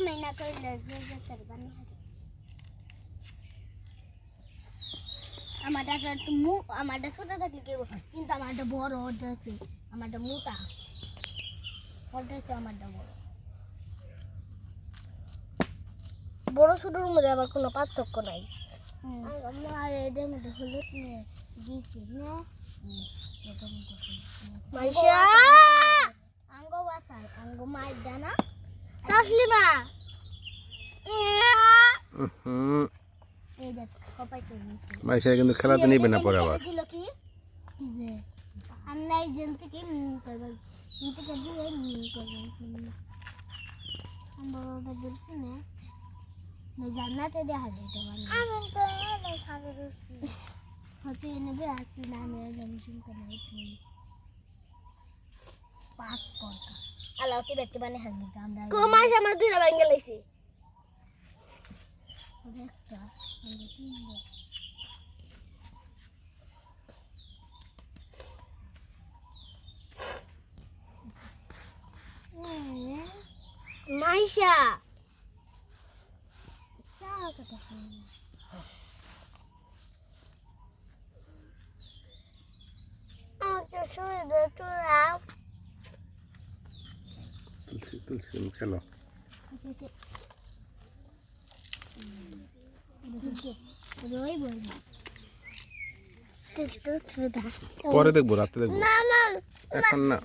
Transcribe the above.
তুমি না করলে যেতে বানি আমারটা একটু আমারটা ছোট থাকলে কেউ কিন্তু আমারটা বড় হচ্ছে আমারটা মোটা হচ্ছে আমারটা বড় বড় ছোটর মধ্যে আবার কোনো পার্থক্য নাই আমার এদের মধ্যে হলুদ নিয়ে দিয়েছি না মাইশা আঙ্গ বাসার আঙ্গ মায়ের দানা তাসলিমা এই দেখ কপাইতে দিয়েছি মাইশা কিন্তু খেলাতে নিবে না পরে আবার দিল কি যে আমরাই জেন থেকে করব কিন্তু যদি এই করব আমরা ওটা বলছি না না জান্নাতে দেখা যেতে পারে আমি তো এই খাবে রুচি হতে নেবে আসি না আমি জমজম করে উঠি পাক করতা আলাউতি ব্যক্তি বানে হাগি আমরা কমাস আমার দুইটা ভাঙা লাইছি একটা আমি তিনটা মাইশা তুলছি খেলো পরে দেখবো রাতে দেখবো এখন না